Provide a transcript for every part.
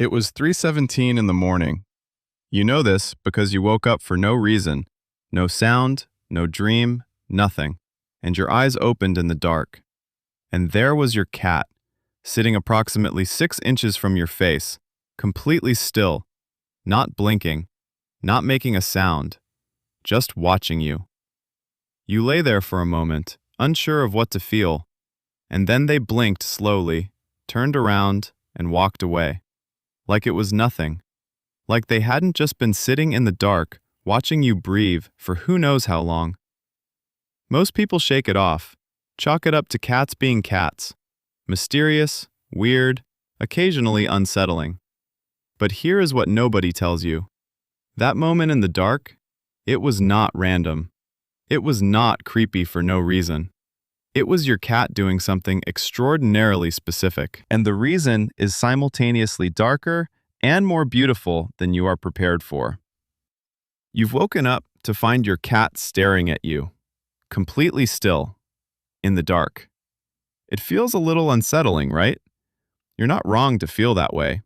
It was 3:17 in the morning. You know this because you woke up for no reason, no sound, no dream, nothing, and your eyes opened in the dark. And there was your cat, sitting approximately 6 inches from your face, completely still, not blinking, not making a sound, just watching you. You lay there for a moment, unsure of what to feel, and then they blinked slowly, turned around, and walked away. Like it was nothing. Like they hadn't just been sitting in the dark, watching you breathe for who knows how long. Most people shake it off, chalk it up to cats being cats. Mysterious, weird, occasionally unsettling. But here is what nobody tells you. That moment in the dark, it was not random. It was not creepy for no reason. It was your cat doing something extraordinarily specific. And the reason is simultaneously darker and more beautiful than you are prepared for. You've woken up to find your cat staring at you, completely still, in the dark. It feels a little unsettling, right? You're not wrong to feel that way,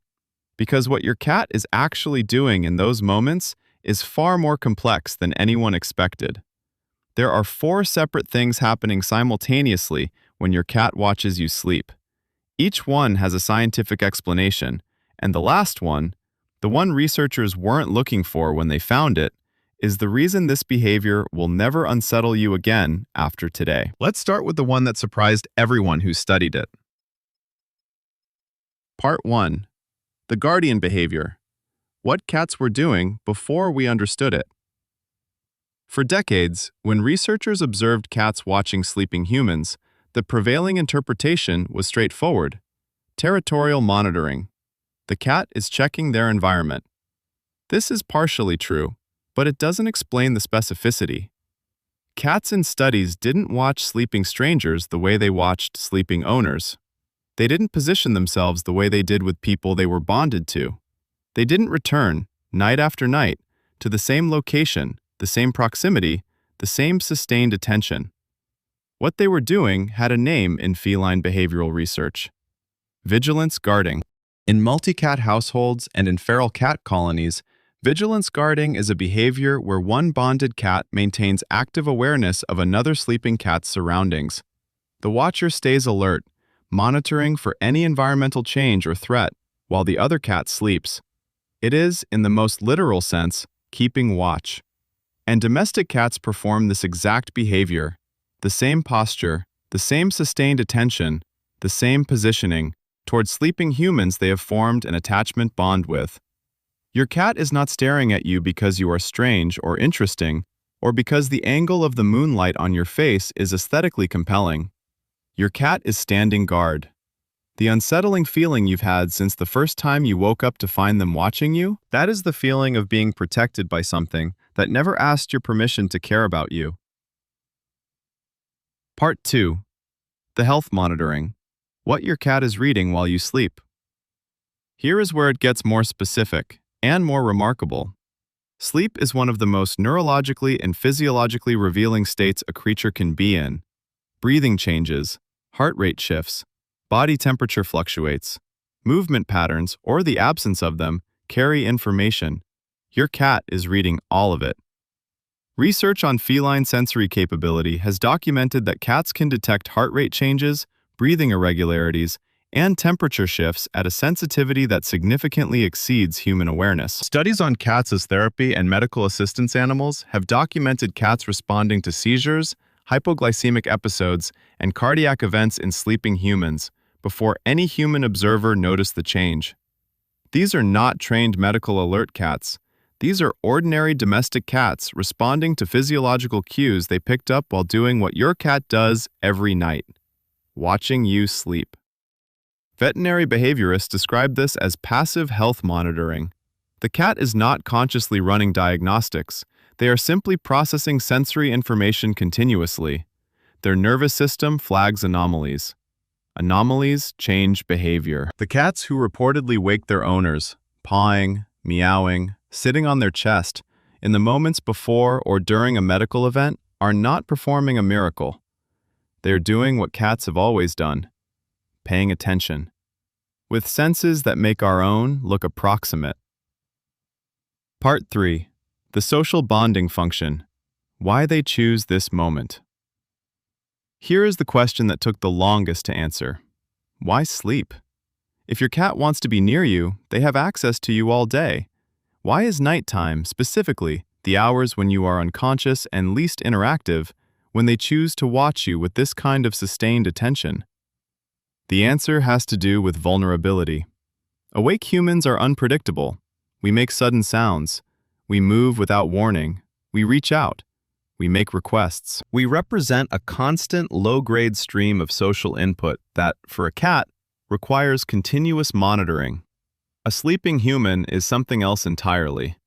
because what your cat is actually doing in those moments is far more complex than anyone expected. There are 4 separate things happening simultaneously when your cat watches you sleep. Each one has a scientific explanation, and the last one, the one researchers weren't looking for when they found it, is the reason this behavior will never unsettle you again after today. Let's start with the one that surprised everyone who studied it. Part 1. The guardian behavior. What cats were doing before we understood it. For decades, when researchers observed cats watching sleeping humans, the prevailing interpretation was straightforward: territorial monitoring. The cat is checking their environment. This is partially true, but it doesn't explain the specificity. Cats in studies didn't watch sleeping strangers the way they watched sleeping owners. They didn't position themselves the way they did with people they were bonded to. They didn't return, night after night, to the same location, the same proximity, the same sustained attention. What they were doing had a name in feline behavioral research: vigilance guarding. In multi-cat households and in feral cat colonies, vigilance guarding is a behavior where one bonded cat maintains active awareness of another sleeping cat's surroundings. The watcher stays alert, monitoring for any environmental change or threat, while the other cat sleeps. It is, in the most literal sense, keeping watch. And domestic cats perform this exact behavior: the same posture, the same sustained attention, the same positioning, towards sleeping humans they have formed an attachment bond with. Your cat is not staring at you because you are strange or interesting, or because the angle of the moonlight on your face is aesthetically compelling. Your cat is standing guard. The unsettling feeling you've had since the first time you woke up to find them watching you, that is the feeling of being protected by something that never asked your permission to care about you. Part 2. The health monitoring. What your cat is reading while you sleep. Here is where it gets more specific and more remarkable. Sleep is one of the most neurologically and physiologically revealing states a creature can be in. Breathing changes, heart rate shifts, body temperature fluctuates, movement patterns, or the absence of them, carry information. Your cat is reading all of it. Research on feline sensory capability has documented that cats can detect heart rate changes, breathing irregularities, and temperature shifts at a sensitivity that significantly exceeds human awareness. Studies on cats as therapy and medical assistance animals have documented cats responding to seizures, hypoglycemic episodes, and cardiac events in sleeping humans before any human observer noticed the change. These are not trained medical alert cats. These are ordinary domestic cats responding to physiological cues they picked up while doing what your cat does every night: watching you sleep. Veterinary behaviorists describe this as passive health monitoring. The cat is not consciously running diagnostics. They are simply processing sensory information continuously. Their nervous system flags anomalies. Anomalies change behavior. The cats who reportedly wake their owners, pawing, meowing, sitting on their chest, in the moments before or during a medical event, are not performing a miracle. They are doing what cats have always done: paying attention. with senses that make our own look approximate. Part 3. The social bonding function. Why they choose this moment. Here is the question that took the longest to answer. Why sleep? If your cat wants to be near you, they have access to you all day. Why is nighttime, specifically, the hours when you are unconscious and least interactive, when they choose to watch you with this kind of sustained attention? The answer has to do with vulnerability. Awake humans are unpredictable. We make sudden sounds. We move without warning. We reach out. We make requests. We represent a constant low-grade stream of social input that, for a cat, requires continuous monitoring. A sleeping human is something else entirely.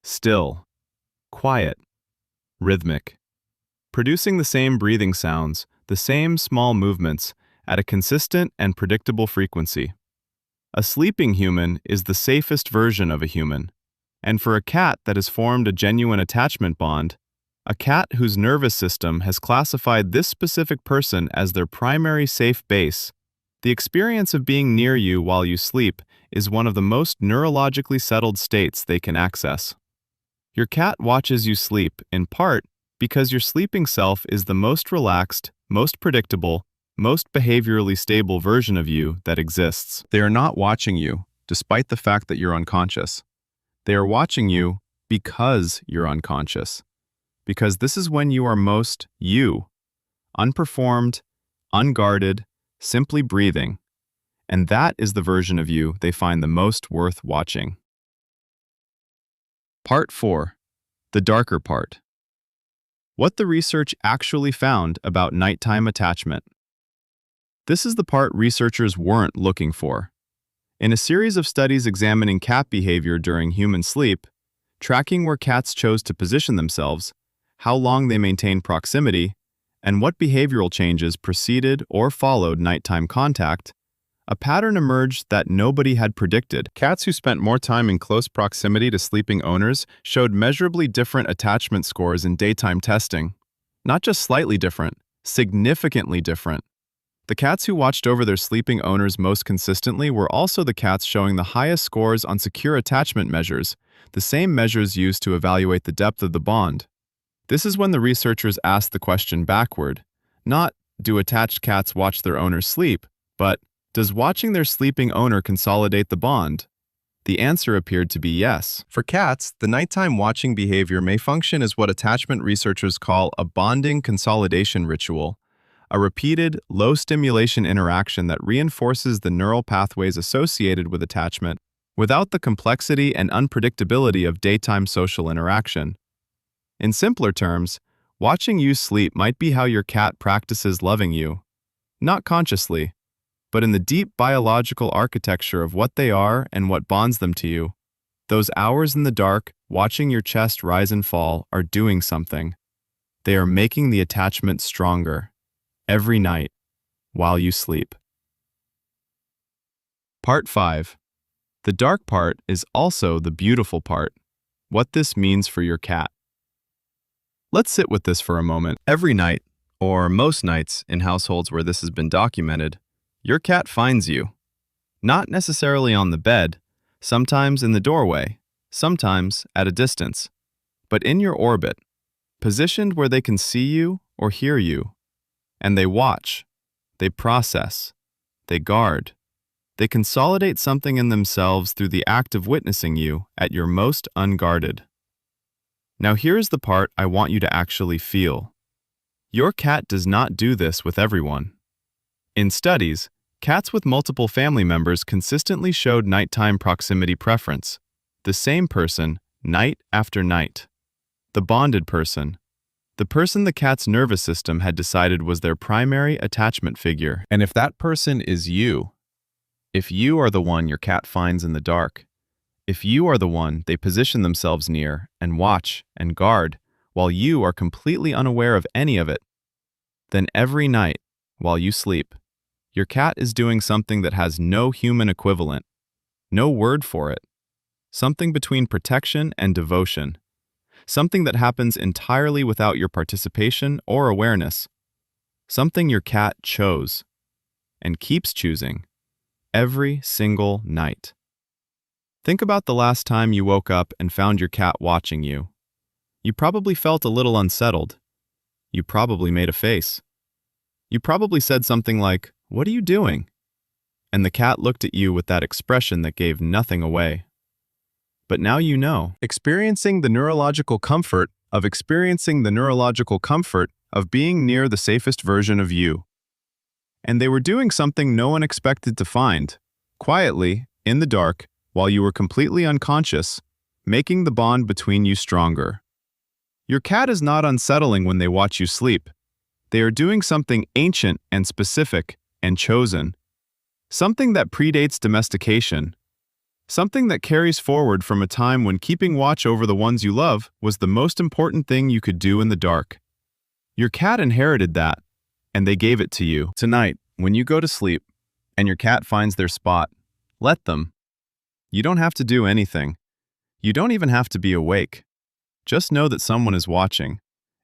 Still, quiet, rhythmic, producing the same breathing sounds, the same small movements, at a consistent and predictable frequency. A sleeping human is the safest version of a human, and for a cat that has formed a genuine attachment bond, a cat whose nervous system has classified this specific person as their primary safe base, the experience of being near you while you sleep is one of the most neurologically settled states they can access. Your cat watches you sleep, in part, because your sleeping self is the most relaxed, most predictable, most behaviorally stable version of you that exists. They are not watching you, despite the fact that you're unconscious. They are watching you because you're unconscious. Because this is when you are most you, unperformed, unguarded, simply breathing. And that is the version of you they find the most worth watching. Part 4. The darker part. What the research actually found about nighttime attachment. This is the part researchers weren't looking for. In a series of studies examining cat behavior during human sleep, tracking where cats chose to position themselves, how long they maintained proximity, and what behavioral changes preceded or followed nighttime contact, a pattern emerged that nobody had predicted. Cats who spent more time in close proximity to sleeping owners showed measurably different attachment scores in daytime testing. Not just slightly different, significantly different. The cats who watched over their sleeping owners most consistently were also the cats showing the highest scores on secure attachment measures, the same measures used to evaluate the depth of the bond. This is when the researchers asked the question backward. Not, do attached cats watch their owners sleep, but, does watching their sleeping owner consolidate the bond? The answer appeared to be yes. For cats, the nighttime watching behavior may function as what attachment researchers call a bonding consolidation ritual, a repeated, low-stimulation interaction that reinforces the neural pathways associated with attachment without the complexity and unpredictability of daytime social interaction. In simpler terms, watching you sleep might be how your cat practices loving you, not consciously, but in the deep biological architecture of what they are and what bonds them to you. Those hours in the dark, watching your chest rise and fall, are doing something. They are making the attachment stronger, every night, while you sleep. Part 5. The dark part is also the beautiful part. What this means for your cat. Let's sit with this for a moment. Every night, or most nights in households where this has been documented, your cat finds you. Not necessarily on the bed, sometimes in the doorway, sometimes at a distance, but in your orbit, positioned where they can see you or hear you. And they watch, they process, they guard. They consolidate something in themselves through the act of witnessing you at your most unguarded. Now here's the part I want you to actually feel. Your cat does not do this with everyone. In studies, cats with multiple family members consistently showed nighttime proximity preference. The same person, night after night. The bonded person. The person the cat's nervous system had decided was their primary attachment figure. And if that person is you, if you are the one your cat finds in the dark, if you are the one they position themselves near and watch and guard while you are completely unaware of any of it, then every night, while you sleep, your cat is doing something that has no human equivalent, no word for it, something between protection and devotion, something that happens entirely without your participation or awareness, something your cat chose and keeps choosing every single night. Think about the last time you woke up and found your cat watching you. You probably felt a little unsettled. You probably made a face. You probably said something like, "What are you doing?" And the cat looked at you with that expression that gave nothing away. But now you know. Experiencing the neurological comfort of being near the safest version of you. And they were doing something no one expected to find, quietly, in the dark, while you were completely unconscious, making the bond between you stronger. Your cat is not unsettling when they watch you sleep. They are doing something ancient and specific and chosen. Something that predates domestication. Something that carries forward from a time when keeping watch over the ones you love was the most important thing you could do in the dark. Your cat inherited that, and they gave it to you. Tonight, when you go to sleep, and your cat finds their spot, let them. You don't have to do anything. You don't even have to be awake. Just know that someone is watching,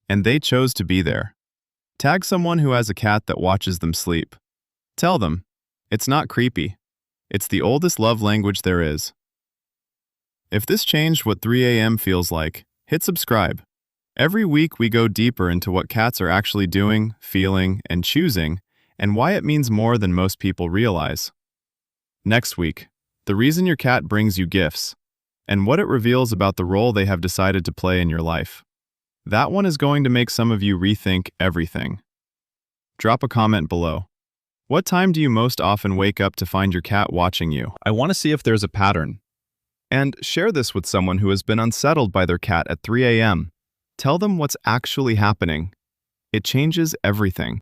and they chose to be there. Tag someone who has a cat that watches them sleep. Tell them, it's not creepy. It's the oldest love language there is. If this changed what 3 a.m. feels like, hit subscribe. Every week we go deeper into what cats are actually doing, feeling, and choosing, and why it means more than most people realize. Next week, the reason your cat brings you gifts, and what it reveals about the role they have decided to play in your life. That one is going to make some of you rethink everything. Drop a comment below. What time do you most often wake up to find your cat watching you? I want to see if there's a pattern. And share this with someone who has been unsettled by their cat at 3 a.m. Tell them what's actually happening. It changes everything.